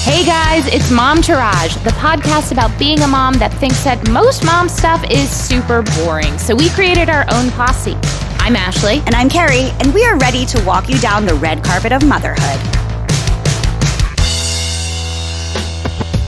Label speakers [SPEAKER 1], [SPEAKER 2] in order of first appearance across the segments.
[SPEAKER 1] Hey guys, it's Momtourage, the podcast about being a mom that thinks that most mom stuff is super boring. So we created our own posse. I'm Ashley.
[SPEAKER 2] And I'm Carrie, and we are ready to walk you down the red carpet of motherhood.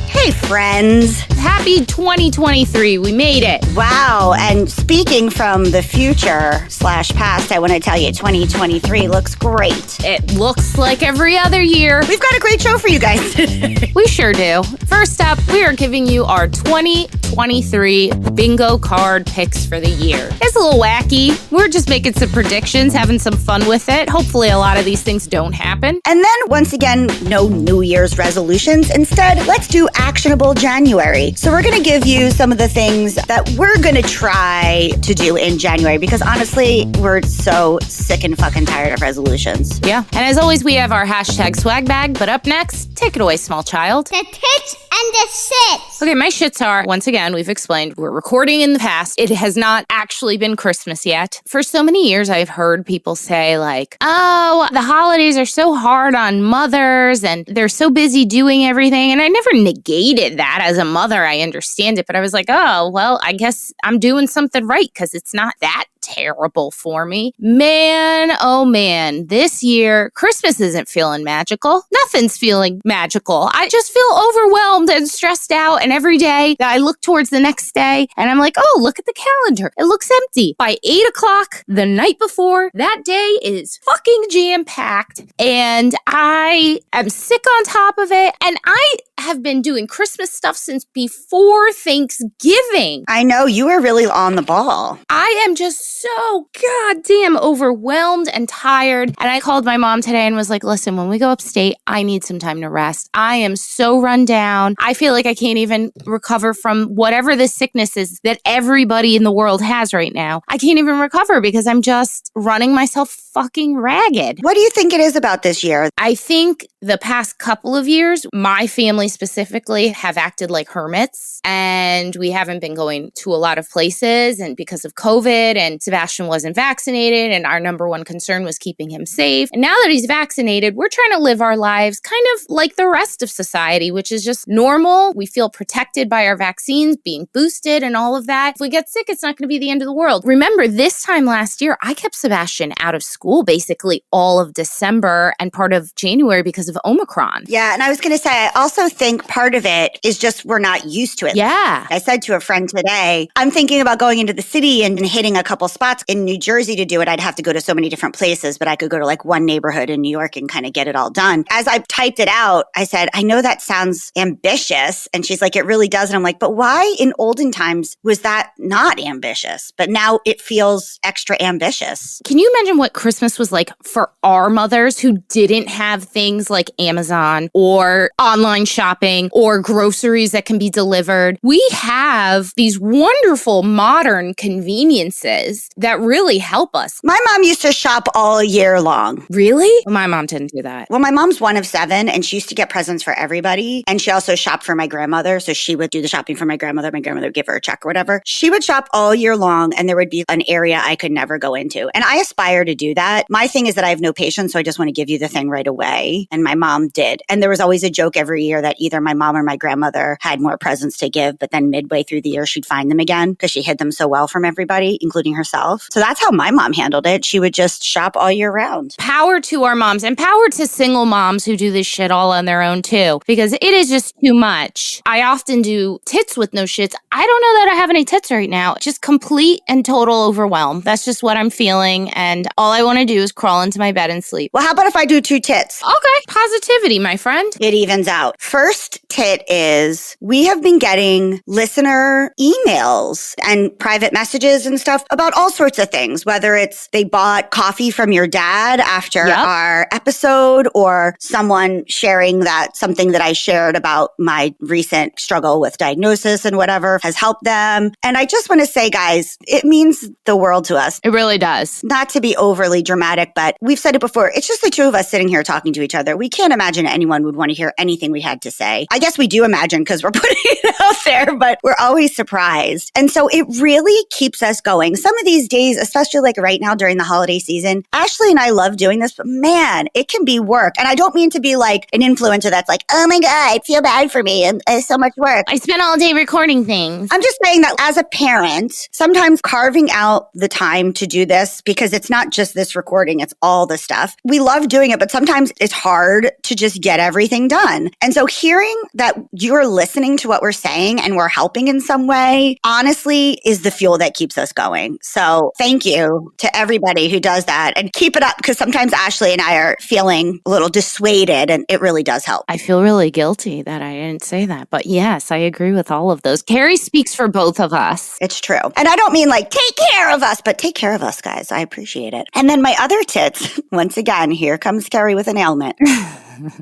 [SPEAKER 2] Hey, friends.
[SPEAKER 1] Happy 2023. We made it.
[SPEAKER 2] Wow. And speaking from the future/past, I want to tell you 2023 looks great.
[SPEAKER 1] It looks like every other year.
[SPEAKER 2] We've got a great show for you guys today.
[SPEAKER 1] We sure do. First up, we are giving you our 2023 bingo card picks for the year. It's a little wacky. We're just making some predictions, having some fun with it. Hopefully a lot of these things don't happen.
[SPEAKER 2] And then, once again, no New Year's resolutions. Instead, let's do actionable January. So we're going to give you some of the things that we're going to try to do in January because honestly, we're so sick and fucking tired of resolutions.
[SPEAKER 1] Yeah. And as always, we have our hashtag swag bag. But up next, take it away, small child.
[SPEAKER 3] The tits and the sits.
[SPEAKER 1] Okay, my shits are, once again, we've explained, we're recording in the past. It has not actually been Christmas yet. For so many years, I've heard people say like, oh, the holidays are so hard on mothers and they're so busy doing everything. And I never negated that as a mother. I understand it, but I was like, oh, well, I guess I'm doing something right because it's not that terrible for me. Man, oh man, this year, Christmas isn't feeling magical. Nothing's feeling magical. I just feel overwhelmed and stressed out. And every day that I look towards the next day and I'm like, oh, look at the calendar. It looks empty. By 8 o'clock the night before, that day is fucking jam-packed. And I am sick on top of it. And I have been doing Christmas stuff since before Thanksgiving.
[SPEAKER 2] I know, you were really on the ball.
[SPEAKER 1] I am just so goddamn overwhelmed and tired. And I called my mom today and was like, listen, when we go upstate, I need some time to rest. I am so run down. I feel like I can't even recover from whatever the sickness is that everybody in the world has right now. I can't even recover because I'm just running myself fucking ragged.
[SPEAKER 2] What do you think it is about this year?
[SPEAKER 1] I think the past couple of years, my family specifically have acted like hermits and we haven't been going to a lot of places and because of COVID and Sebastian wasn't vaccinated and our number one concern was keeping him safe. And now that he's vaccinated, we're trying to live our lives kind of like the rest of society, which is just normal. We feel protected by our vaccines, being boosted and all of that. If we get sick, it's not going to be the end of the world. Remember, this time last year, I kept Sebastian out of school basically all of December and part of January because of Omicron.
[SPEAKER 2] Yeah, and I was going to say, I also think part of it is just we're not used to it.
[SPEAKER 1] Yeah.
[SPEAKER 2] I said to a friend today, I'm thinking about going into the city and hitting a couple spots in New Jersey to do it. I'd have to go to so many different places, but I could go to like one neighborhood in New York and kind of get it all done. As I typed it out, I said, I know that sounds ambitious. And she's like, it really does. And I'm like, but why in olden times was that not ambitious? But now it feels extra ambitious.
[SPEAKER 1] Can you imagine what Christmas was like for our mothers who didn't have things like Amazon or online shopping or groceries that can be delivered? We have these wonderful modern conveniences that really help us.
[SPEAKER 2] My mom used to shop all year long.
[SPEAKER 1] Really? My mom didn't do that.
[SPEAKER 2] Well, my mom's one of 7 and she used to get presents for everybody. And she also shopped for my grandmother. So she would do the shopping for my grandmother. My grandmother would give her a check or whatever. She would shop all year long and there would be an area I could never go into. And I aspire to do that. My thing is that I have no patience. So I just want to give you the thing right away. And my mom did. And there was always a joke every year that either my mom or my grandmother had more presents to give, but then midway through the year, she'd find them again because she hid them so well from everybody, including herself. So that's how my mom handled it. She would just shop all year round.
[SPEAKER 1] Power to our moms and power to single moms who do this shit all on their own too, because it is just too much. I often do tits with no shits. I don't know that I have any tits right now. Just complete and total overwhelm. That's just what I'm feeling. And all I want to do is crawl into my bed and sleep.
[SPEAKER 2] Well, how about if I do 2 tits?
[SPEAKER 1] Okay. Positivity, my friend.
[SPEAKER 2] It evens out. First tit is we have been getting listener emails and private messages and stuff about all sorts of things, whether it's they bought coffee from your dad after our episode or someone sharing that something that I shared about my recent struggle with diagnosis and whatever has helped them. And I just want to say, guys, it means the world to us.
[SPEAKER 1] It really does.
[SPEAKER 2] Not to be overly dramatic, but we've said it before. It's just the two of us sitting here talking to each other. We can't imagine anyone would want to hear anything we had to say. I guess we do imagine because we're putting it out there, but we're always surprised. And so it really keeps us going. Some of these days, especially like right now during the holiday season, Ashley and I love doing this, but man, it can be work. And I don't mean to be like an influencer that's like, oh my God, I feel bad for me and it's so much work.
[SPEAKER 1] I spent all day recording things.
[SPEAKER 2] I'm just saying that as a parent, sometimes carving out the time to do this, because it's not just this recording, it's all the stuff. We love doing it, but sometimes it's hard to just get everything done. And so hearing that you're listening to what we're saying and we're helping in some way, honestly, is the fuel that keeps us going. So thank you to everybody who does that and keep it up, because sometimes Ashley and I are feeling a little dissuaded and it really does help.
[SPEAKER 1] I feel really guilty that I didn't say that. But yes, I agree with all of those. Carrie speaks for both of us.
[SPEAKER 2] It's true. And I don't mean like take care of us, but take care of us, guys. I appreciate it. And then my other tits, once again, here comes Carrie with an ailment.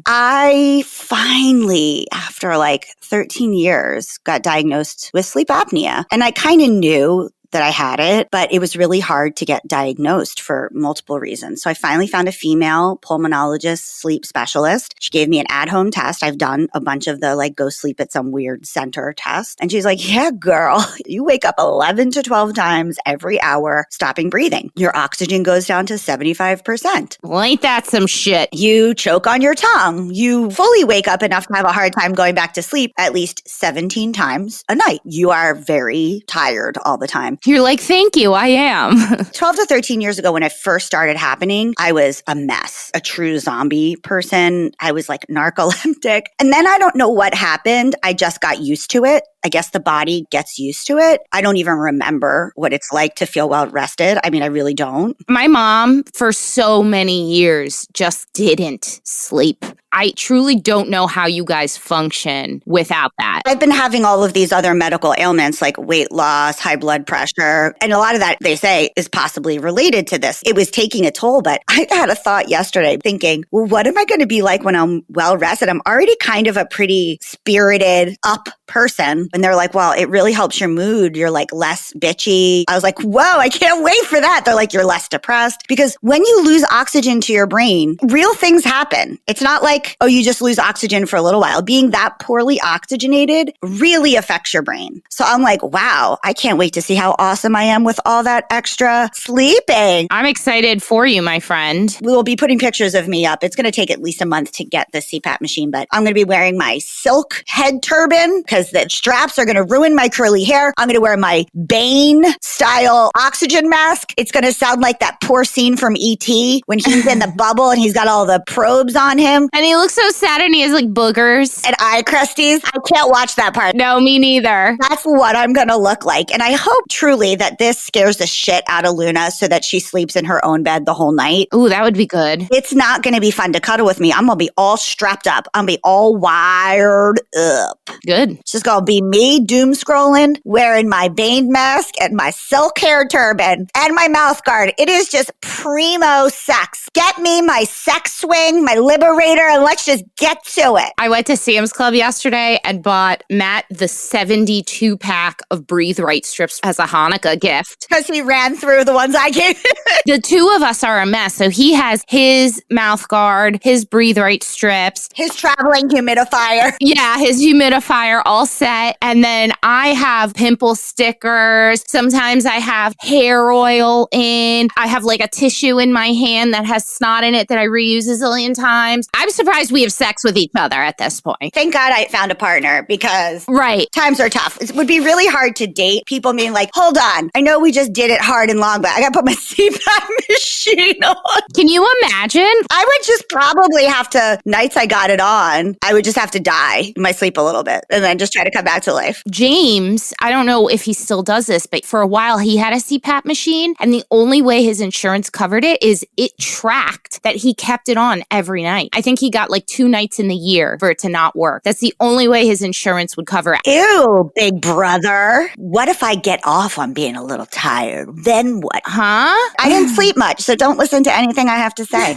[SPEAKER 2] I finally, after like 13 years, got diagnosed with sleep apnea. And I kind of knew that I had it, but it was really hard to get diagnosed for multiple reasons. So I finally found a female pulmonologist, sleep specialist. She gave me an at-home test. I've done a bunch of the like go sleep at some weird center test. And she's like, yeah, girl, you wake up 11 to 12 times every hour, stopping breathing. Your oxygen goes down to 75%.
[SPEAKER 1] Well, ain't that some shit?
[SPEAKER 2] You choke on your tongue. You fully wake up enough to have a hard time going back to sleep at least 17 times a night. You are very tired all the time.
[SPEAKER 1] You're like, thank you, I am.
[SPEAKER 2] 12 to 13 years ago when it first started happening, I was a mess, a true zombie person. I was like narcoleptic. And then I don't know what happened. I just got used to it. I guess the body gets used to it. I don't even remember what it's like to feel well rested. I mean, I really don't.
[SPEAKER 1] My mom, for so many years, just didn't sleep. I truly don't know how you guys function without that.
[SPEAKER 2] I've been having all of these other medical ailments like weight loss, high blood pressure, and a lot of that, they say, is possibly related to this. It was taking a toll, but I had a thought yesterday thinking, well, what am I going to be like when I'm well rested? I'm already kind of a pretty spirited up person. And they're like, well, it really helps your mood. You're like less bitchy. I was like, whoa, I can't wait for that. They're like, you're less depressed. Because when you lose oxygen to your brain, real things happen. It's not like, oh, you just lose oxygen for a little while. Being that poorly oxygenated really affects your brain. So I'm like, wow, I can't wait to see how awesome I am with all that extra sleeping.
[SPEAKER 1] I'm excited for you, my friend.
[SPEAKER 2] We will be putting pictures of me up. It's going to take at least a month to get the CPAP machine, but I'm going to be wearing my silk head turban because the straps are going to ruin my curly hair. I'm going to wear my Bane style oxygen mask. It's going to sound like that poor scene from E.T. when he's in the bubble and he's got all the probes on him.
[SPEAKER 1] And he looks so sad and he has like boogers.
[SPEAKER 2] And eye crusties. I can't watch that part.
[SPEAKER 1] No, me neither.
[SPEAKER 2] That's what I'm going to look like. And I hope truly that this scares the shit out of Luna so that she sleeps in her own bed the whole night.
[SPEAKER 1] Ooh, that would be good.
[SPEAKER 2] It's not going to be fun to cuddle with me. I'm going to be all strapped up. I'm going to be all wired up.
[SPEAKER 1] Good.
[SPEAKER 2] It's just going to be me doom scrolling, wearing my Bane mask and my silk hair turban and my mouth guard. It is just primo sex. Get me my sex swing, my liberator, and let's just get to it.
[SPEAKER 1] I went to Sam's Club yesterday and bought Matt the 72 pack of Breathe Right strips as a Hanukkah gift.
[SPEAKER 2] Because he ran through the ones I gave him.
[SPEAKER 1] The two of us are a mess. So he has his mouth guard, his Breathe Right strips,
[SPEAKER 2] his traveling humidifier.
[SPEAKER 1] Yeah, his humidifier all set. And then I have pimple stickers. Sometimes I have hair oil in. I have like a tissue in my hand that has snot in it that I reuse a zillion times. I'm surprised we have sex with each other at this point.
[SPEAKER 2] Thank God I found a partner because
[SPEAKER 1] right.
[SPEAKER 2] Times are tough. It would be really hard to date people being like, hold on, I know we just did it hard and long, but I got to put my CPAP machine on.
[SPEAKER 1] Can you imagine?
[SPEAKER 2] I would just probably have to, nights I got it on, I would just have to die in my sleep a little bit and then just try to come back to life.
[SPEAKER 1] James, I don't know if he still does this, but for a while he had a CPAP machine and the only way his insurance covered it is it tracked that he kept it on every night. I think he got like 2 nights in the year for it to not work. That's the only way his insurance would cover it.
[SPEAKER 2] Ew, big brother. What if I get off on being a little tired? Then what?
[SPEAKER 1] Huh?
[SPEAKER 2] I didn't sleep much, so don't listen to anything I have to say.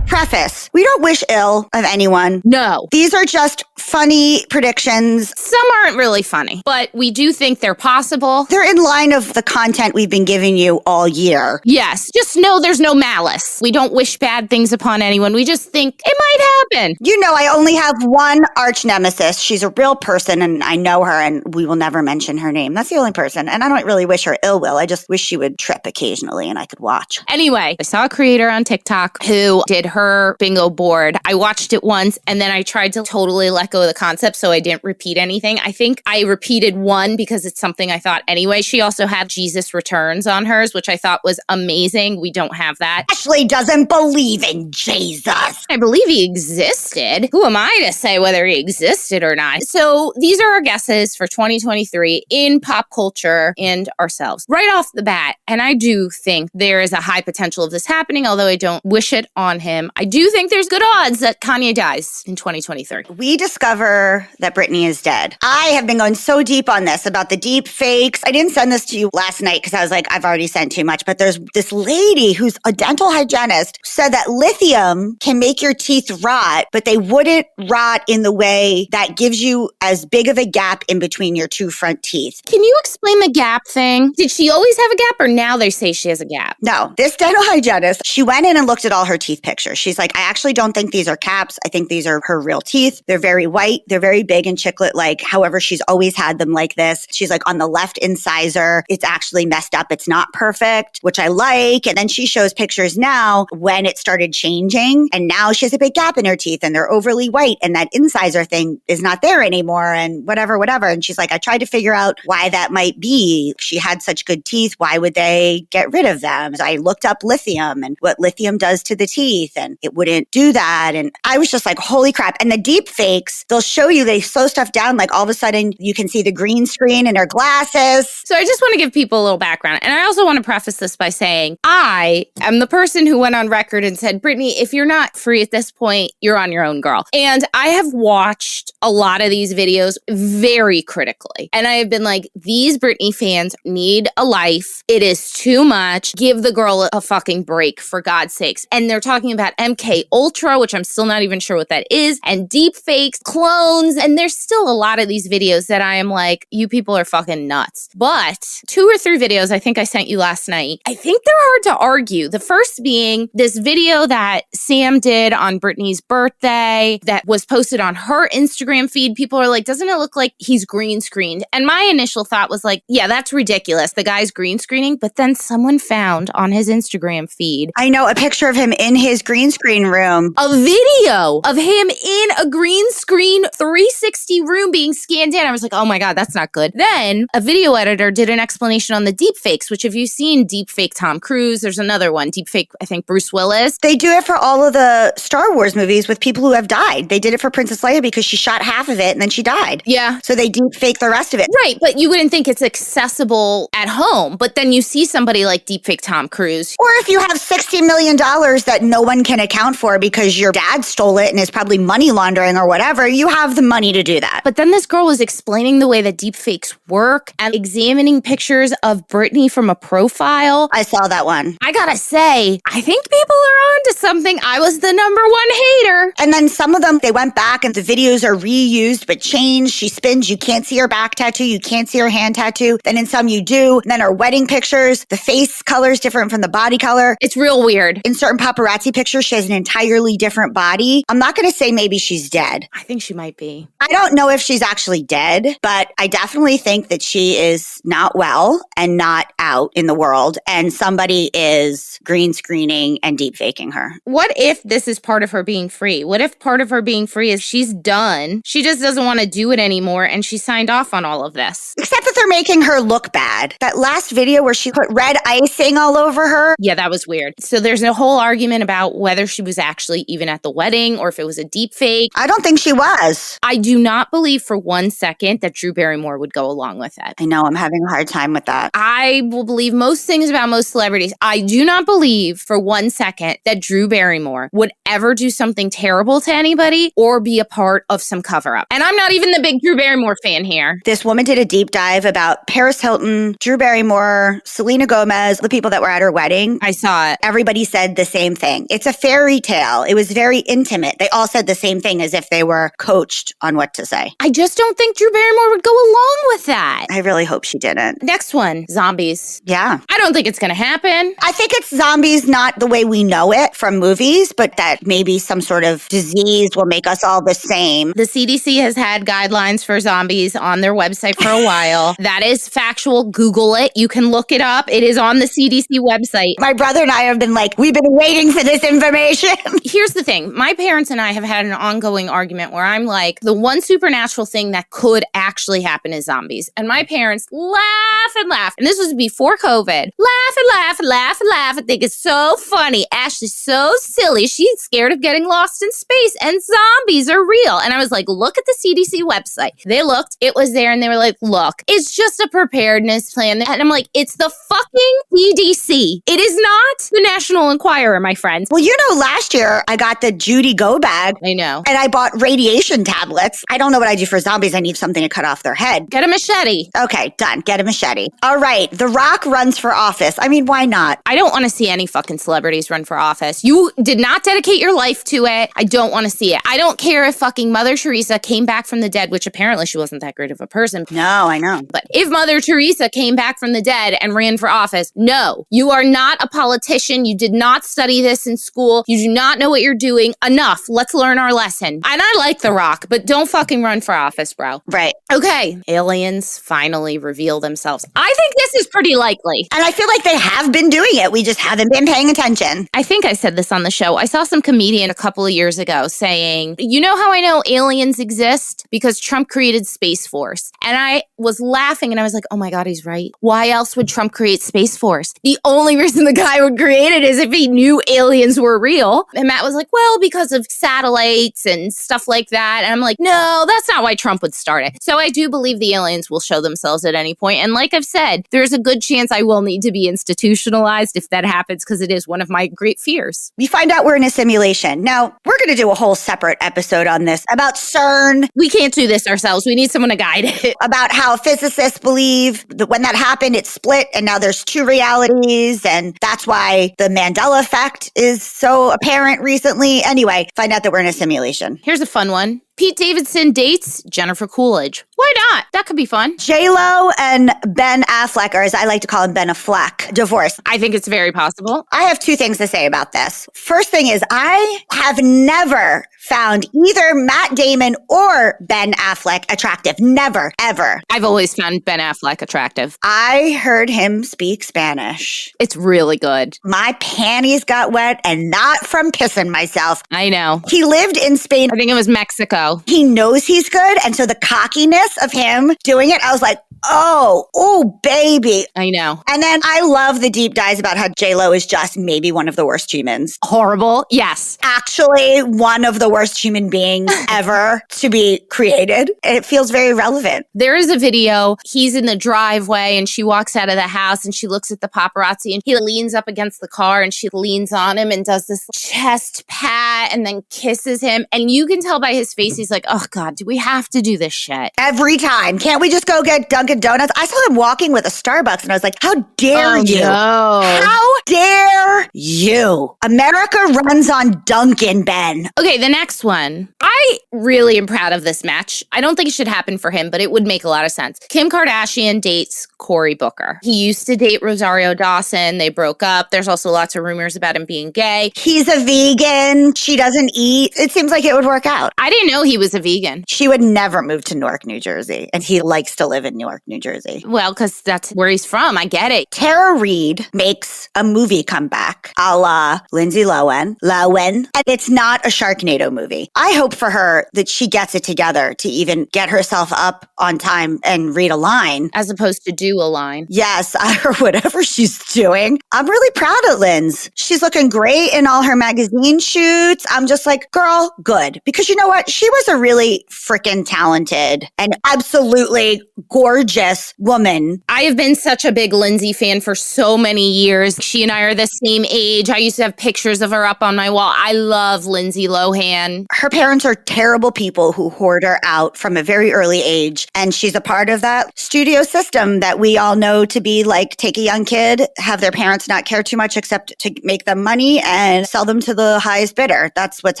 [SPEAKER 2] Preface. We don't wish ill of anyone.
[SPEAKER 1] No.
[SPEAKER 2] These are just funny predictions.
[SPEAKER 1] Some aren't really funny, but we do think they're possible.
[SPEAKER 2] They're in line of the content we've been giving you all year.
[SPEAKER 1] Yes. Just know there's no malice. We don't wish bad things upon anyone. We just think it might happen.
[SPEAKER 2] You know, I only have one arch nemesis. She's a real person and I know her and we will never mention her name. That's the only person. And I don't really wish her ill will. I just wish she would trip occasionally and I could watch.
[SPEAKER 1] Anyway, I saw a creator on TikTok who did her bingo board. I watched it once and then I tried to totally let go of the concept so I didn't repeat anything. I think I repeated one because it's something I thought anyway. She also had Jesus Returns on hers, which I thought was amazing. We don't have that.
[SPEAKER 2] Ashley doesn't believe in Jesus.
[SPEAKER 1] I believe he existed. Who am I to say whether he existed or not? So these are our guesses for 2023 in pop culture and ourselves. Right off the bat, and I do think there is a high potential of this happening, although I don't wish it on him. I do think there's good odds that Kanye dies in 2023.
[SPEAKER 2] We discover that Britney is dead. I have been going so deep on this about the deep fakes. I didn't send this to you last night because I was like, I've already sent too much. But there's this lady who's a dental hygienist who said that lithium can make your teeth rot, but they wouldn't rot in the way that gives you as big of a gap in between your two front teeth.
[SPEAKER 1] Can you explain the gap thing? Did she always have a gap or now they say she has a gap?
[SPEAKER 2] No, this dental hygienist, she went in and looked at all her teeth pictures. She's like, I actually don't think these are caps. I think these are her real teeth. They're very white. They're very big and chiclet-like. However, she's always had them like this. She's like, on the left incisor, it's actually messed up. It's not perfect, which I like. And then she shows pictures now when it started changing. And now she has a big gap in her teeth and they're overly white. And that incisor thing is not there anymore and whatever. And she's like, I tried to figure out why that might be. She had such good teeth. Why would they get rid of them? So I looked up lithium and what lithium does to the teeth and it wouldn't do that. And I was just like, holy crap. And the deep fakes, they'll show you, they slow stuff down. Like all of a sudden you can see the green screen in her glasses.
[SPEAKER 1] So I just want to give people a little background. And I also want to preface this by saying I am the person who went on record and said, Brittany, if you're not free at this point, you're on your own, girl. And I have watched a lot of these videos very critically. And I have been like, these Britney fans need a life. It is too much. Give the girl a fucking break, for God's sakes. And they're talking about MK Ultra, which I'm still not even sure what that is, and deep fakes, clones. And there's still a lot of these videos that I am like, you people are fucking nuts. But 2 or 3 videos I think I sent you last night, I think they're hard to argue. The first being this video that Sam did on Britney's birthday that was posted on her Instagram feed. People are like, doesn't it look like he's green screened? And my initial thought was like, yeah, that's ridiculous. The guy's green screening. But then someone found on his Instagram feed,
[SPEAKER 2] I know, a picture of him in his green screen room.
[SPEAKER 1] a video of him in a green screen 360 room being scanned in. I was like, oh my God, that's not good. Then a video editor did an explanation on the deep fakes, which if you've seen deep fake Tom Cruise, there's another one, deep fake, I think Bruce Willis.
[SPEAKER 2] They do it for all of the Star Wars movies with people who have died. They did it for Princess Leia because she shot half of it and then she died.
[SPEAKER 1] Yeah.
[SPEAKER 2] So they deep fake the rest of it.
[SPEAKER 1] Right, but you wouldn't think it's accessible at home. But then you see somebody like deepfake Tom Cruise.
[SPEAKER 2] Or if you have $60 million that no one can account for because your dad stole it and is probably money laundering or whatever, you have the money to do that.
[SPEAKER 1] But then this girl was explaining the way that deepfakes work and examining pictures of Britney from a profile.
[SPEAKER 2] I saw that one.
[SPEAKER 1] I gotta say, I think people are onto something. I was the number one hater.
[SPEAKER 2] And then some of them, they went back and the videos are reused but changed. She spins, you can't see her back tattoo, you can't see her hand tattoo. Then in some you do. And then her wedding pictures, the face color is different from the body color.
[SPEAKER 1] It's real weird.
[SPEAKER 2] In certain paparazzi pictures, she has an entirely different body. I'm not going to say maybe she's dead.
[SPEAKER 1] I think she might be.
[SPEAKER 2] I don't know if she's actually dead, but I definitely think that she is not well and not out in the world. And somebody is green screening and deep faking her.
[SPEAKER 1] What if this is part of her being free? What if part of her being free is she's done? She just doesn't want to do it anymore and she signed off on all of this.
[SPEAKER 2] Except that they're making her look bad. That last video where she put red icing all over her.
[SPEAKER 1] Yeah, that was weird. So there's a whole argument about whether she was actually even at the wedding or if it was a deep fake.
[SPEAKER 2] I don't think she was.
[SPEAKER 1] I do not believe for 1 second that Drew Barrymore would go along with it.
[SPEAKER 2] I know, I'm having a hard time with that.
[SPEAKER 1] I will believe most things about most celebrities. I do not believe for 1 second that Drew Barrymore would ever do something terrible to anybody or be a part of some cover up. And I'm not even the big Drew Barrymore fan here.
[SPEAKER 2] This woman did a deep dive about Paris Hilton, Drew Barrymore, Selena Gomez, the people that were at her wedding.
[SPEAKER 1] I saw it.
[SPEAKER 2] Everybody said the same thing. It's a fairy tale. It was very intimate. They all said the same thing as if they were coached on what to say.
[SPEAKER 1] I just don't think Drew Barrymore would go along with that.
[SPEAKER 2] I really hope she didn't.
[SPEAKER 1] Next one, zombies.
[SPEAKER 2] Yeah.
[SPEAKER 1] I don't think it's going to happen.
[SPEAKER 2] I think it's zombies not the way we know it from movies, but that maybe some sort of disease will make us all the same.
[SPEAKER 1] The CDC has had guidelines for zombies on their website for a while. That is factual. Google it. You can look it up. It is on the CDC website.
[SPEAKER 2] My brother and I have been like, we've been waiting for this information.
[SPEAKER 1] Here's the thing. My parents and I have had an ongoing argument where I'm like, the one supernatural thing that could actually happen is zombies. And my parents laugh and laugh. And this was before COVID. Laugh and laugh and laugh and laugh and think it's so funny. Ashley's so silly. She's scared of getting lost in space and zombies are real. And I was like, look at the CDC website. They looked, it was there, and they were like, look, it's just a preparedness plan. And I'm like, it's the fucking CDC. It is not the National Enquirer, my friends.
[SPEAKER 2] Well, you know, last year I got the Judy Go bag.
[SPEAKER 1] I know.
[SPEAKER 2] And I bought radiation tablets. I don't know what I do for zombies. I need something to cut off their head.
[SPEAKER 1] Get a machete.
[SPEAKER 2] Okay, done. Get a machete. All right. The Rock runs for office. I mean, why not?
[SPEAKER 1] I don't want to see any fucking celebrities run for office. You did not dedicate your life to it. I don't want to see it. I don't care if fucking Mother Teresa came back from the dead, which apparently she wasn't that great of a person.
[SPEAKER 2] No, I know.
[SPEAKER 1] But if Mother Teresa came back from the dead and ran for office, no, you are not a politician. You did not study this in school. You do not know what you're doing. Enough. Let's learn our lesson. And I like The Rock, but don't fucking run for office, bro.
[SPEAKER 2] Right.
[SPEAKER 1] Okay. Aliens finally reveal themselves. I think this is pretty likely.
[SPEAKER 2] And I feel like they have been doing it. We just haven't been paying attention.
[SPEAKER 1] I think I said this on the show. I saw some comedian a couple of years ago saying, you know how I know aliens exist? Because Trump created Space Force. And I was laughing and I was like, oh my God, he's right. Why else would Trump create Space Force? The only reason the guy would create it is if he knew aliens were real. And Matt was like, well, because of satellites and stuff like that. And I'm like, no, that's not why Trump would start it. So I do believe the aliens will show themselves at any point. And like I've said, there's a good chance I will need to be institutionalized if that happens, because it is one of my great fears.
[SPEAKER 2] We find out we're in a simulation. Now, we're going to do a whole separate episode on this about CERN.
[SPEAKER 1] We can't do this ourselves. We need someone to guide it.
[SPEAKER 2] About how physicists believe that when that happened, it split and now there's two realities. And that's why the Mandela effect is so apparent recently. Anyway, find out that we're in a simulation.
[SPEAKER 1] Here's a fun one. Pete Davidson dates Jennifer Coolidge. Why not? That could be fun.
[SPEAKER 2] J-Lo and Ben Affleck, or as I like to call him, Ben Affleck, divorced.
[SPEAKER 1] I think it's very possible.
[SPEAKER 2] I have two things to say about this. First thing is, I have never found either Matt Damon or Ben Affleck attractive. Never, ever.
[SPEAKER 1] I've always found Ben Affleck attractive.
[SPEAKER 2] I heard him speak Spanish.
[SPEAKER 1] It's really good.
[SPEAKER 2] My panties got wet, and not from pissing myself.
[SPEAKER 1] I know.
[SPEAKER 2] He lived in Spain.
[SPEAKER 1] I think it was Mexico.
[SPEAKER 2] He knows he's good. And so the cockiness of him doing it, I was like, oh, baby.
[SPEAKER 1] I know.
[SPEAKER 2] And then I love the deep dives about how J-Lo is just maybe one of the worst humans.
[SPEAKER 1] Horrible. Yes.
[SPEAKER 2] Actually, one of the worst human beings ever to be created. It feels very relevant.
[SPEAKER 1] There is a video. He's in the driveway and she walks out of the house and she looks at the paparazzi and he leans up against the car and she leans on him and does this chest pat and then kisses him. And you can tell by his face, he's like, oh God, do we have to do this shit?
[SPEAKER 2] Every time. Can't we just go get Dunkin' Donuts? I saw him walking with a Starbucks and I was like, how dare you?
[SPEAKER 1] No.
[SPEAKER 2] How dare you? America runs on Dunkin', Ben.
[SPEAKER 1] Okay, the next one. I really am proud of this match. I don't think it should happen for him, but it would make a lot of sense. Kim Kardashian dates Cory Booker. He used to date Rosario Dawson. They broke up. There's also lots of rumors about him being gay.
[SPEAKER 2] He's a vegan. She doesn't eat. It seems like it would work out.
[SPEAKER 1] I didn't know he was a vegan.
[SPEAKER 2] She would never move to Newark, New Jersey. And he likes to live in Newark, New Jersey.
[SPEAKER 1] Well, because that's where he's from. I get it.
[SPEAKER 2] Tara Reid makes a movie comeback a la Lindsay Lohan. And it's not a Sharknado movie. I hope for her that she gets it together to even get herself up on time and read a line.
[SPEAKER 1] As opposed to do a line.
[SPEAKER 2] Yes, or whatever she's doing. I'm really proud of Linz. She's looking great in all her magazine shoots. I'm just like, girl, good. Because you know what? She was a really freaking talented and absolutely gorgeous gorgeous woman.
[SPEAKER 1] I have been such a big Lindsay fan for so many years. She and I are the same age. I used to have pictures of her up on my wall. I love Lindsay Lohan.
[SPEAKER 2] Her parents are terrible people who hoard her out from a very early age. And she's a part of that studio system that we all know to be like, take a young kid, have their parents not care too much except to make them money and sell them to the highest bidder. That's what's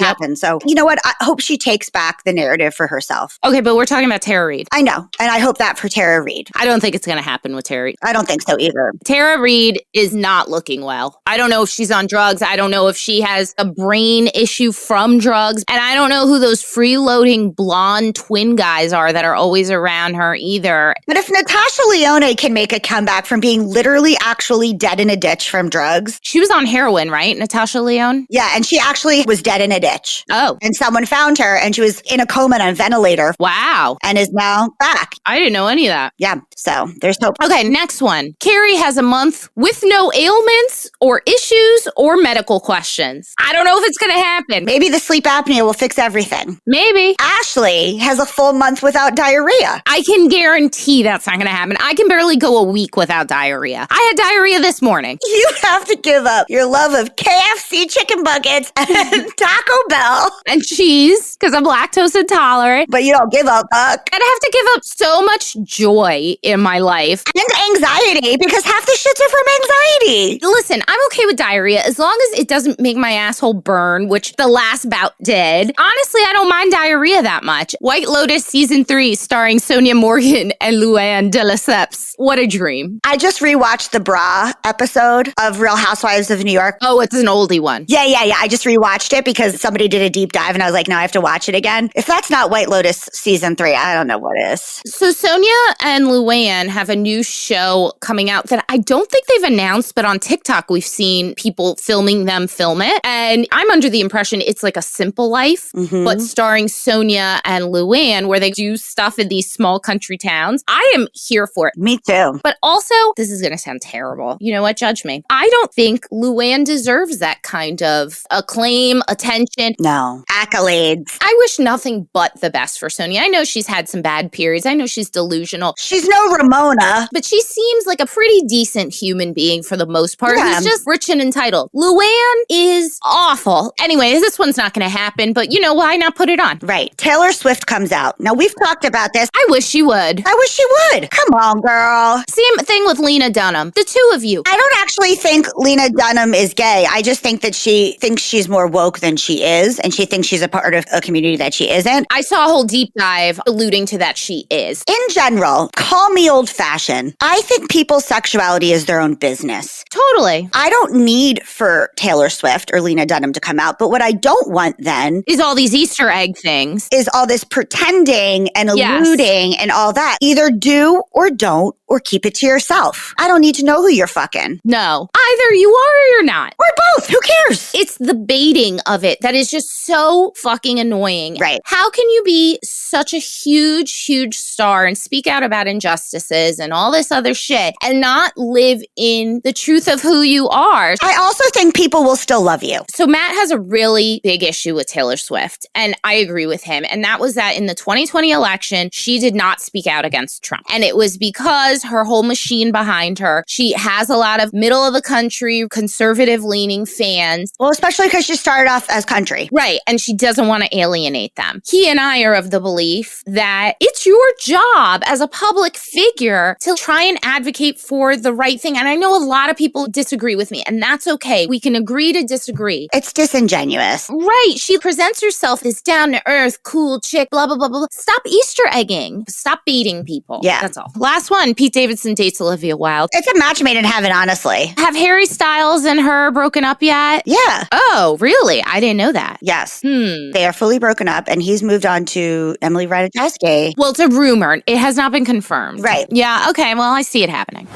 [SPEAKER 2] happened. So, you know what? I hope she takes back the narrative for herself.
[SPEAKER 1] Okay, but we're talking about Tara Reid.
[SPEAKER 2] I know. And I hope that for Tara Reid.
[SPEAKER 1] I don't think it's going to happen with Tara Reid.
[SPEAKER 2] I don't think so either.
[SPEAKER 1] Tara Reid is not looking well. I don't know if she's on drugs. I don't know if she has a brain issue from drugs. And I don't know who those freeloading blonde twin guys are that are always around her either.
[SPEAKER 2] But if Natasha Lyonne can make a comeback from being literally actually dead in a ditch from drugs.
[SPEAKER 1] She was on heroin, right, Natasha Lyonne?
[SPEAKER 2] Yeah, and she actually was dead in a ditch.
[SPEAKER 1] Oh.
[SPEAKER 2] And someone found her and she was in a coma on a ventilator.
[SPEAKER 1] Wow.
[SPEAKER 2] And is now back.
[SPEAKER 1] I didn't know any of that.
[SPEAKER 2] Yeah, so there's hope.
[SPEAKER 1] Okay, next one. Carrie has a month with no ailments or issues or medical questions. I don't know if it's going to happen.
[SPEAKER 2] Maybe the sleep apnea will fix everything.
[SPEAKER 1] Maybe.
[SPEAKER 2] Ashley has a full month without diarrhea.
[SPEAKER 1] I can guarantee that's not going to happen. I can barely go a week without diarrhea. I had diarrhea this morning.
[SPEAKER 2] You have to give up your love of KFC chicken buckets and Taco Bell.
[SPEAKER 1] And cheese, because I'm lactose intolerant.
[SPEAKER 2] But you don't give up, Buck.
[SPEAKER 1] And I have to give up so much joy in my life.
[SPEAKER 2] And anxiety, because half the shits are from anxiety.
[SPEAKER 1] Listen, I'm okay with diarrhea as long as it doesn't make my asshole burn, which the last bout did. Honestly, I don't mind diarrhea that much. White Lotus Season 3 starring Sonia Morgan and Luann de Lesseps. What a dream.
[SPEAKER 2] I just rewatched the bra episode of Real Housewives of New York.
[SPEAKER 1] Oh, it's an oldie one.
[SPEAKER 2] Yeah. I just rewatched it because somebody did a deep dive and I was like, no, I have to watch it again. If that's not White Lotus Season 3, I don't know what is.
[SPEAKER 1] So Sonia and Luann have a new show coming out that I don't think they've announced, but on TikTok we've seen people filming them film it. And I'm under the impression it's like a Simple Life, but starring Sonia and Luann, where they do stuff in these small country towns. I am here for it.
[SPEAKER 2] Me too.
[SPEAKER 1] But also, this is going to sound terrible. You know what? Judge me. I don't think Luann deserves that kind of acclaim, attention.
[SPEAKER 2] No. Accolades.
[SPEAKER 1] I wish nothing but the best for Sonia. I know she's had some bad periods. I know she's delusional.
[SPEAKER 2] She's no Ramona.
[SPEAKER 1] But she seems like a pretty decent human being for the most part.
[SPEAKER 2] Yeah.
[SPEAKER 1] Who's just rich and entitled. Luann is awful. Anyways, this one's not going to happen, but you know, why not put it on?
[SPEAKER 2] Right. Taylor Swift comes out. Now, we've talked about this.
[SPEAKER 1] I wish she would.
[SPEAKER 2] I wish she would. Come on, girl.
[SPEAKER 1] Same thing with Lena Dunham. The two of you.
[SPEAKER 2] I don't actually think Lena Dunham is gay. I just think that she thinks she's more woke than she is, and she thinks she's a part of a community that she isn't.
[SPEAKER 1] I saw a whole deep dive alluding to that she is.
[SPEAKER 2] In general, call me old-fashioned. I think people's sexuality is their own business.
[SPEAKER 1] Totally.
[SPEAKER 2] I don't need for Taylor Swift or Lena Dunham to come out, but what I don't want then
[SPEAKER 1] Is all these Easter egg things.
[SPEAKER 2] is all this pretending and
[SPEAKER 1] Yes.
[SPEAKER 2] alluding and all that. Either do or don't, or keep it to yourself. I don't need to know who you're fucking.
[SPEAKER 1] No. Either you are or you're not.
[SPEAKER 2] Or both. Who cares?
[SPEAKER 1] It's the baiting of it that is just so fucking annoying.
[SPEAKER 2] Right.
[SPEAKER 1] How can you be such a huge, huge star and speak out about injustices and all this other shit and not live in the truth of who you are?
[SPEAKER 2] I also think people will still love you.
[SPEAKER 1] So Matt has a really big issue with Taylor Swift, and I agree with him. And that was that in the 2020 election, she did not speak out against Trump. And it was because her whole machine behind her, she has a lot of middle of the country, conservative leaning fans.
[SPEAKER 2] Well, especially because she started off as country.
[SPEAKER 1] Right. And she doesn't want to alienate them. He and I are of the belief that it's your job as a public figure to try and advocate for the right thing. And I know a lot of people disagree with me, and that's okay. We can agree to disagree.
[SPEAKER 2] It's disingenuous.
[SPEAKER 1] Right. She presents herself as down to earth, cool chick, blah, blah, blah, blah. Stop Easter egging. Stop beating people.
[SPEAKER 2] Yeah.
[SPEAKER 1] That's all. Last one. Pete Davidson dates Olivia Wilde.
[SPEAKER 2] It's a match made in heaven, honestly.
[SPEAKER 1] Have Harry Styles and her broken up yet?
[SPEAKER 2] Yeah.
[SPEAKER 1] Oh, really? I didn't know that.
[SPEAKER 2] Yes.
[SPEAKER 1] Hmm.
[SPEAKER 2] They are fully broken up, and he's moved on to Emily Ratajkowski.
[SPEAKER 1] Well, it's a rumor. It has not been confirmed.
[SPEAKER 2] Right.
[SPEAKER 1] Yeah. Okay. Well, I see it happening.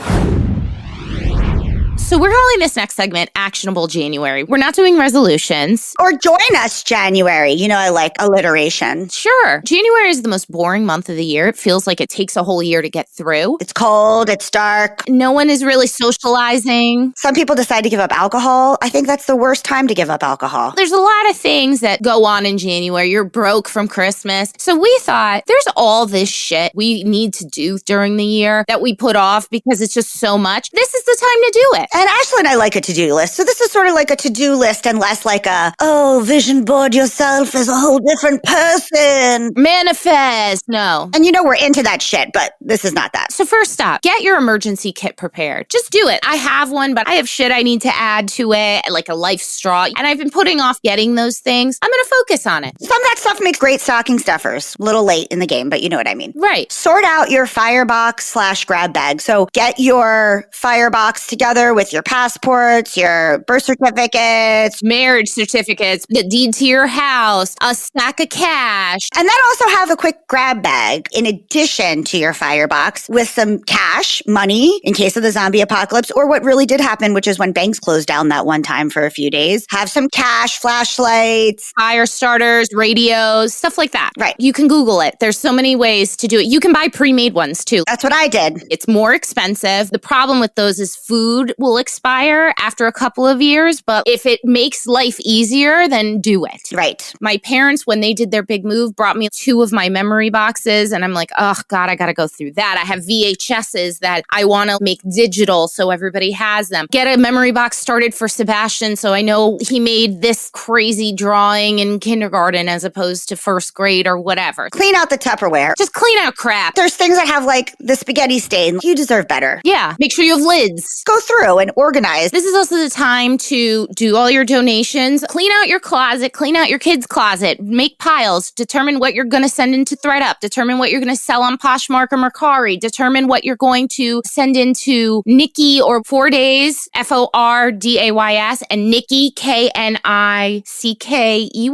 [SPEAKER 1] So we're calling this next segment Actionable January. We're not doing resolutions.
[SPEAKER 2] Or join us January. You know, I like alliteration.
[SPEAKER 1] Sure. January is the most boring month of the year. It feels like it takes a whole year to get through.
[SPEAKER 2] It's cold. It's dark.
[SPEAKER 1] No one is really socializing.
[SPEAKER 2] Some people decide to give up alcohol. I think that's the worst time to give up alcohol.
[SPEAKER 1] There's a lot of things that go on in January. You're broke from Christmas. So we thought there's all this shit we need to do during the year that we put off because it's just so much. This is the time to do it.
[SPEAKER 2] And Ashley and I like a to-do list. So this is sort of like a to-do list and less like a, vision board yourself as a whole different person.
[SPEAKER 1] Manifest. No.
[SPEAKER 2] And you know we're into that shit, but this is not that.
[SPEAKER 1] So first stop, get your emergency kit prepared. Just do it. I have one, but I have shit I need to add to it, like a life straw. And I've been putting off getting those things. I'm going to focus on it.
[SPEAKER 2] Some of that stuff makes great stocking stuffers. A little late in the game, but you know what I mean.
[SPEAKER 1] Right.
[SPEAKER 2] Sort out your firebox/grab bag. So get your firebox together with your passports, your birth certificates,
[SPEAKER 1] Marriage certificates, the deed to your house, a stack of cash.
[SPEAKER 2] and then also have a quick grab bag in addition to your firebox with some cash, money in case of the zombie apocalypse, or what really did happen, which is when banks closed down that one time for a few days. Have some cash, flashlights,
[SPEAKER 1] Fire starters, radios, stuff like that.
[SPEAKER 2] Right.
[SPEAKER 1] You can Google it. There's so many ways to do it. You can buy pre-made ones too.
[SPEAKER 2] That's what I did.
[SPEAKER 1] It's more expensive. The problem with those is food will expire after a couple of years, but if it makes life easier, then do it.
[SPEAKER 2] Right.
[SPEAKER 1] My parents, when they did their big move, brought me 2 of my memory boxes, and I'm like, oh God, I gotta go through that. I have VHSs that I wanna make digital so everybody has them. Get a memory box started for Sebastian so I know he made this crazy drawing in kindergarten as opposed to first grade or whatever.
[SPEAKER 2] Clean out the Tupperware.
[SPEAKER 1] Just clean out crap.
[SPEAKER 2] There's things that have like the spaghetti stain. You deserve better.
[SPEAKER 1] Yeah, make sure you have lids.
[SPEAKER 2] Go through and organize.
[SPEAKER 1] This is also the time to do all your donations. Clean out your closet, clean out your kids' closet, make piles, determine what you're going to send into ThreadUp, determine what you're going to sell on Poshmark or Mercari, determine what you're going to send into Nikki or 4 days, FORDAYS, and Nikki, KNICKEY,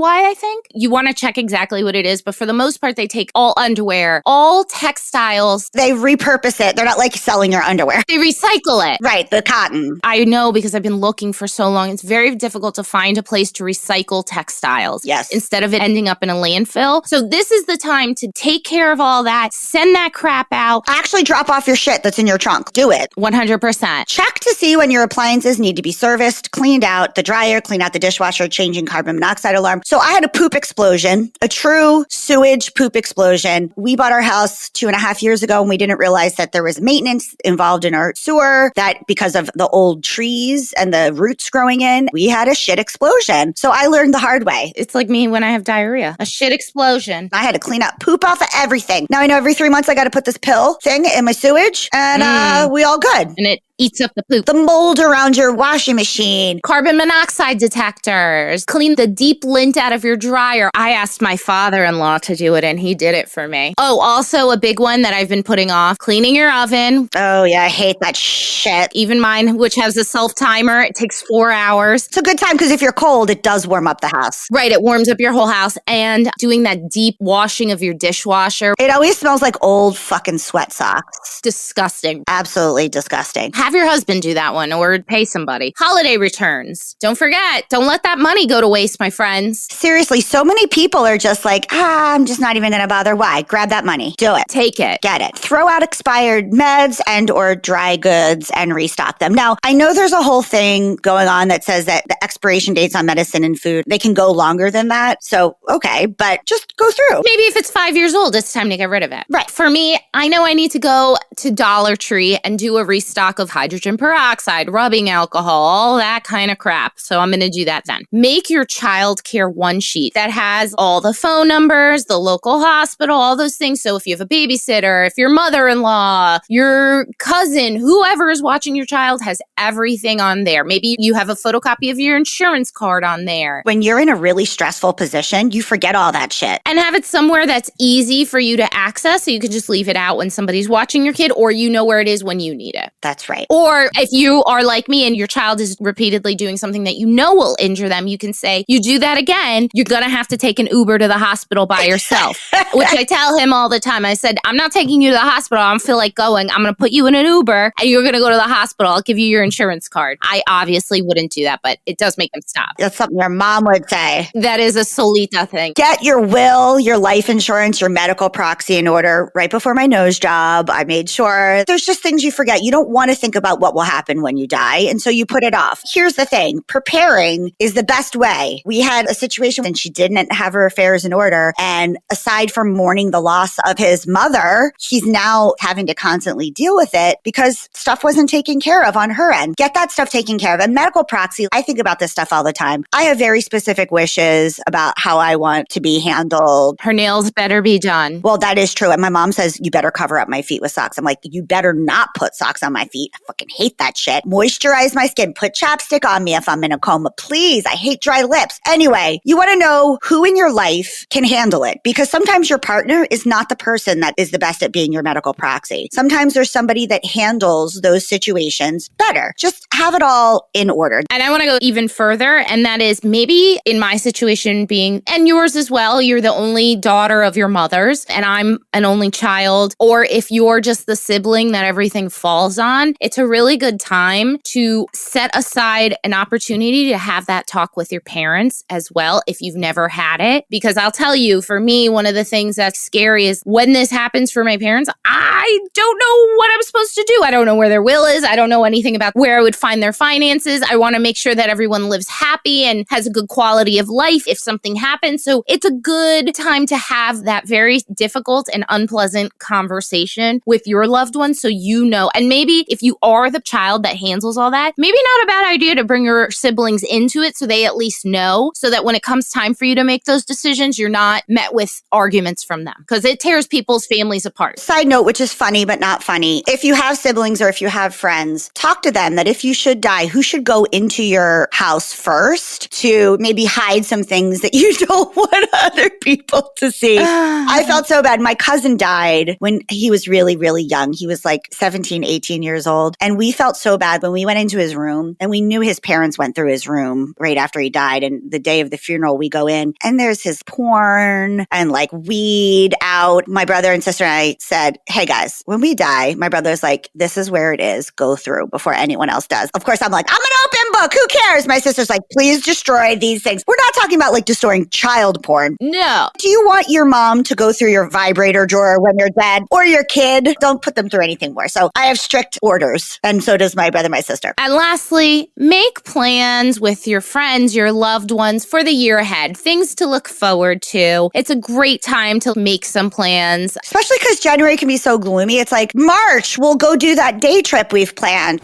[SPEAKER 1] I think. You want to check exactly what it is, but for the most part, they take all underwear, all textiles.
[SPEAKER 2] They repurpose it. They're not like selling your underwear.
[SPEAKER 1] They recycle it.
[SPEAKER 2] Right, the cotton.
[SPEAKER 1] I know because I've been looking for so long. It's very difficult to find a place to recycle textiles.
[SPEAKER 2] Yes.
[SPEAKER 1] Instead of it ending up in a landfill. So this is the time to take care of all that, send that crap out.
[SPEAKER 2] Actually drop off your shit that's in your trunk. Do it.
[SPEAKER 1] 100%.
[SPEAKER 2] Check to see when your appliances need to be serviced, cleaned out, the dryer, clean out the dishwasher, changing carbon monoxide alarm. So I had a poop explosion, a true sewage poop explosion. We bought our house 2.5 years ago and we didn't realize that there was maintenance involved in our sewer, that because of the old trees and the roots growing in, we had a shit explosion. So I learned the hard way.
[SPEAKER 1] It's like me when I have diarrhea. A shit explosion.
[SPEAKER 2] I had to clean up poop off of everything. Now I know every 3 months I got to put this pill thing in my sewage and we all good.
[SPEAKER 1] And it eats up the poop.
[SPEAKER 2] The mold around your washing machine.
[SPEAKER 1] Carbon monoxide detectors. Clean the deep lint out of your dryer. I asked my father-in-law to do it and he did it for me. Oh, also a big one that I've been putting off, cleaning your oven.
[SPEAKER 2] Oh yeah, I hate that shit.
[SPEAKER 1] Even mine, which has a self-timer. It takes 4 hours.
[SPEAKER 2] It's a good time because if you're cold, it does warm up the house.
[SPEAKER 1] Right, it warms up your whole house. And doing that deep washing of your dishwasher.
[SPEAKER 2] It always smells like old fucking sweat socks.
[SPEAKER 1] Disgusting.
[SPEAKER 2] Absolutely disgusting.
[SPEAKER 1] Have your husband do that one or pay somebody. Holiday returns. Don't forget, don't let that money go to waste, my friends.
[SPEAKER 2] Seriously, so many people are just like, I'm just not even going to bother. Why? Grab that money. Do it.
[SPEAKER 1] Take it.
[SPEAKER 2] Get it. Throw out expired meds and or dry goods and restock them. Now, I know there's a whole thing going on that says that the expiration dates on medicine and food, they can go longer than that. So, okay, but just go through.
[SPEAKER 1] Maybe if it's 5 years old, it's time to get rid of it.
[SPEAKER 2] Right.
[SPEAKER 1] For me, I know I need to go to Dollar Tree and do a restock of hydrogen peroxide, rubbing alcohol, all that kind of crap. So I'm going to do that then. Make your child care one sheet that has all the phone numbers, the local hospital, all those things. So if you have a babysitter, if your mother-in-law, your cousin, whoever is watching your child has everything on there. Maybe you have a photocopy of your insurance card on there.
[SPEAKER 2] When you're in a really stressful position, you forget all that shit.
[SPEAKER 1] And have it somewhere that's easy for you to access so you can just leave it out when somebody's watching your kid or you know where it is when you need it.
[SPEAKER 2] That's right.
[SPEAKER 1] Or if you are like me and your child is repeatedly doing something that you know will injure them, you can say, you do that again, you're going to have to take an Uber to the hospital by yourself, which I tell him all the time. I said, I'm not taking you to the hospital. I don't feel like going. I'm going to put you in an Uber and you're going to go to the hospital. I'll give you your insurance card. I obviously wouldn't do that, but it does make them stop.
[SPEAKER 2] That's something your mom would say.
[SPEAKER 1] That is a Solita thing.
[SPEAKER 2] Get your will, your life insurance, your medical proxy in order. Right before my nose job, I made sure. There's just things you forget. You don't want to think about what will happen when you die, and so you put it off. Here's the thing. Preparing is the best way. We had a situation and she didn't have her affairs in order, and aside from mourning the loss of his mother, he's now having to constantly deal with it because stuff wasn't taken care of on her end. Get that stuff taken care of. And medical proxy, I think about this stuff all the time. I have very specific wishes about how I want to be handled.
[SPEAKER 1] Her nails better be done.
[SPEAKER 2] Well, that is true. And my mom says, you better cover up my feet with socks. I'm like, you better not put socks on my feet. I fucking hate that shit. Moisturize my skin. Put chapstick on me if I'm in a coma. Please. I hate dry lips. Anyway, you want to know who in your life can handle it, because sometimes your partner is not the person that is the best at being your medical proxy. Sometimes there's somebody that handles those situations better. Just have it all in order.
[SPEAKER 1] And I want to go even further, and that is maybe in my situation being, and yours as well, you're the only daughter of your mother's, and I'm an only child, or if you're just the sibling that everything falls on, it's a really good time to set aside an opportunity to have that talk with your parents as well if you've never had it. Because I'll tell you, for me, one of the things that's scary is when this happens for my parents, I don't know what I'm supposed to do. I don't know where their will is. I don't know anything about where I would find their finances. I want to make sure that everyone lives happy and has a good quality of life if something happens. So it's a good time to have that very difficult and unpleasant conversation with your loved ones so you know. And maybe if you are the child that handles all that, maybe not a bad idea to bring your siblings into it so they at least know, so that when it comes time for you to make those decisions, you're not met with arguments from them, because it tears people's families apart.
[SPEAKER 2] Side note, which is funny but not funny. If you have siblings or if you have friends, talk to them that if you should die, who should go into your house first to maybe hide some things that you don't want other people to see. I felt so bad. My cousin died when he was really, really young. He was like 17, 18 years old. And we felt so bad when we went into his room, and we knew his parents went through his room right after he died. And the day of the funeral, we go in and there's his porn and like weed out. My brother and sister and I said, hey guys, when we die, my brother's like, this is where it is. Go through before anyone else does. Of course, I'm like, I'm an open book. Who cares? My sister's like, please destroy these things. We're not talking about like destroying child porn.
[SPEAKER 1] No.
[SPEAKER 2] Do you want your mom to go through your vibrator drawer when you're dead, or your kid? Don't put them through anything more. So I have strict orders, and so does my brother, my sister.
[SPEAKER 1] And lastly, make plans with your friends, your loved ones for the year ahead, things to look forward to. It's a great time to make some plans.
[SPEAKER 2] Especially because January can be so gloomy. It's like, March, we'll go do that day trip we've planned.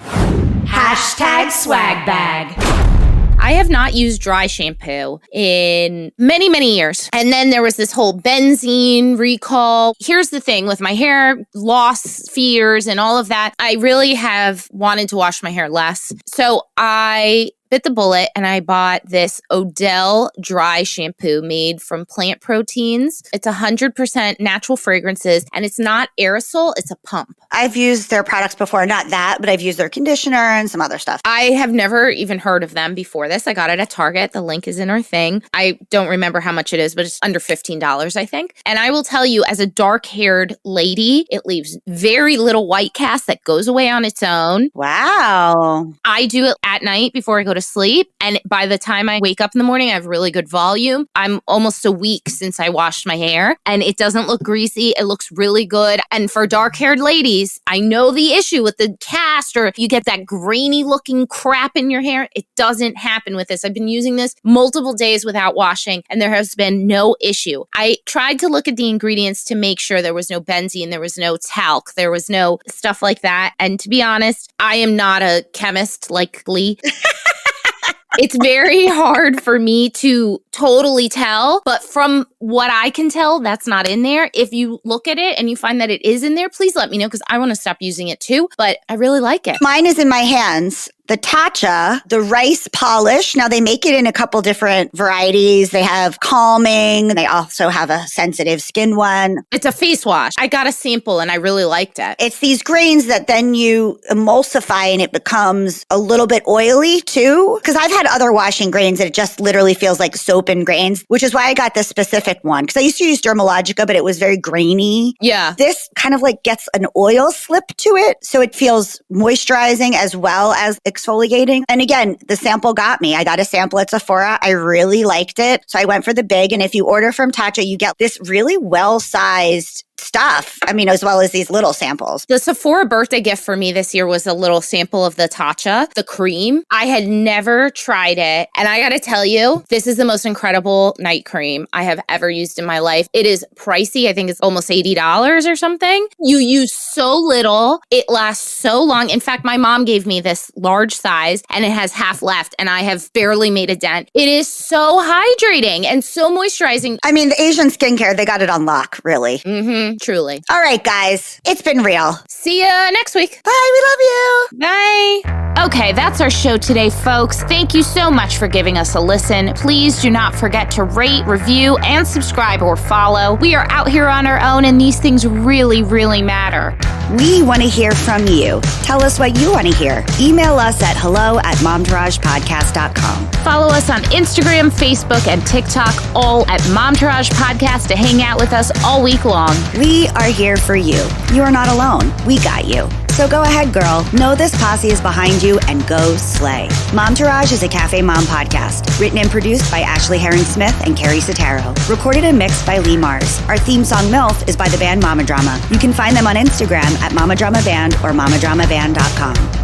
[SPEAKER 1] Hashtag swag bag. I have not used dry shampoo in many, many years. And then there was this whole benzene recall. Here's the thing with my hair loss fears and all of that. I really have wanted to wash my hair less. So I bit the bullet and I bought this Odell dry shampoo made from plant proteins. It's 100% natural fragrances, and it's not aerosol, it's a pump.
[SPEAKER 2] I've used their products before, not that, but I've used their conditioner and some other stuff.
[SPEAKER 1] I have never even heard of them before this. I got it at Target. The link is in our thing. I don't remember how much it is, but it's under $15, I think. And I will tell you, as a dark-haired lady, it leaves very little white cast that goes away on its own.
[SPEAKER 2] Wow.
[SPEAKER 1] I do it at night before I go to sleep. And by the time I wake up in the morning, I have really good volume. I'm almost a week since I washed my hair, and it doesn't look greasy. It looks really good. And for dark-haired ladies, I know the issue with the cast, or you get that grainy looking crap in your hair. It doesn't happen with this. I've been using this multiple days without washing, and there has been no issue. I tried to look at the ingredients to make sure there was no benzene, there was no talc, there was no stuff like that. And to be honest, I am not a chemist like Lee. It's very hard for me to totally tell, but from what I can tell, that's not in there. If you look at it and you find that it is in there, please let me know because I want to stop using it too, but I really like it.
[SPEAKER 2] Mine is in my hands. The Tatcha, the rice polish. Now they make it in a couple different varieties. They have calming. They also have a sensitive skin one.
[SPEAKER 1] It's a face wash. I got a sample and I really liked it.
[SPEAKER 2] It's these grains that then you emulsify and it becomes a little bit oily too. Because I've had other washing grains that it just literally feels like soap and grains, which is why I got this specific one. Because I used to use Dermalogica, but it was very grainy.
[SPEAKER 1] Yeah.
[SPEAKER 2] This kind of like gets an oil slip to it. So it feels moisturizing as well as exfoliating. And again, the sample got me. I got a sample at Sephora. I really liked it. So I went for the big. And if you order from Tatcha, you get this really well-sized stuff. I mean, as well as these little samples.
[SPEAKER 1] The Sephora birthday gift for me this year was a little sample of the Tatcha, the cream. I had never tried it. And I got to tell you, this is the most incredible night cream I have ever used in my life. It is pricey. I think it's almost $80 or something. You use so little. It lasts so long. In fact, my mom gave me this large size and it has half left and I have barely made a dent. It is so hydrating and so moisturizing.
[SPEAKER 2] I mean, the Asian skincare, they got it on lock, really.
[SPEAKER 1] Truly.
[SPEAKER 2] All right, guys. It's been real.
[SPEAKER 1] See ya next week.
[SPEAKER 2] Bye. We love you.
[SPEAKER 1] Bye. Okay, that's our show today, folks. Thank you so much for giving us a listen. Please do not forget to rate, review, and subscribe or follow. We are out here on our own, and these things really, really matter.
[SPEAKER 2] We want to hear from you. Tell us what you want to hear. Email us at hello@momtouragepodcast.com.
[SPEAKER 1] Follow us on Instagram, Facebook, and TikTok, all at Momtourage Podcast to hang out with us all week long.
[SPEAKER 2] We are here for you. You are not alone. We got you. So go ahead, girl. Know this posse is behind you and go slay. Momtourage is a Cafe Mom podcast. Written and produced by Ashley Hearon-Smith and Carrie Sotero. Recorded and mixed by Lee Mars. Our theme song, MILF, is by the band Mama Drama. You can find them on Instagram at Mama Drama Band or mamadramaband.com.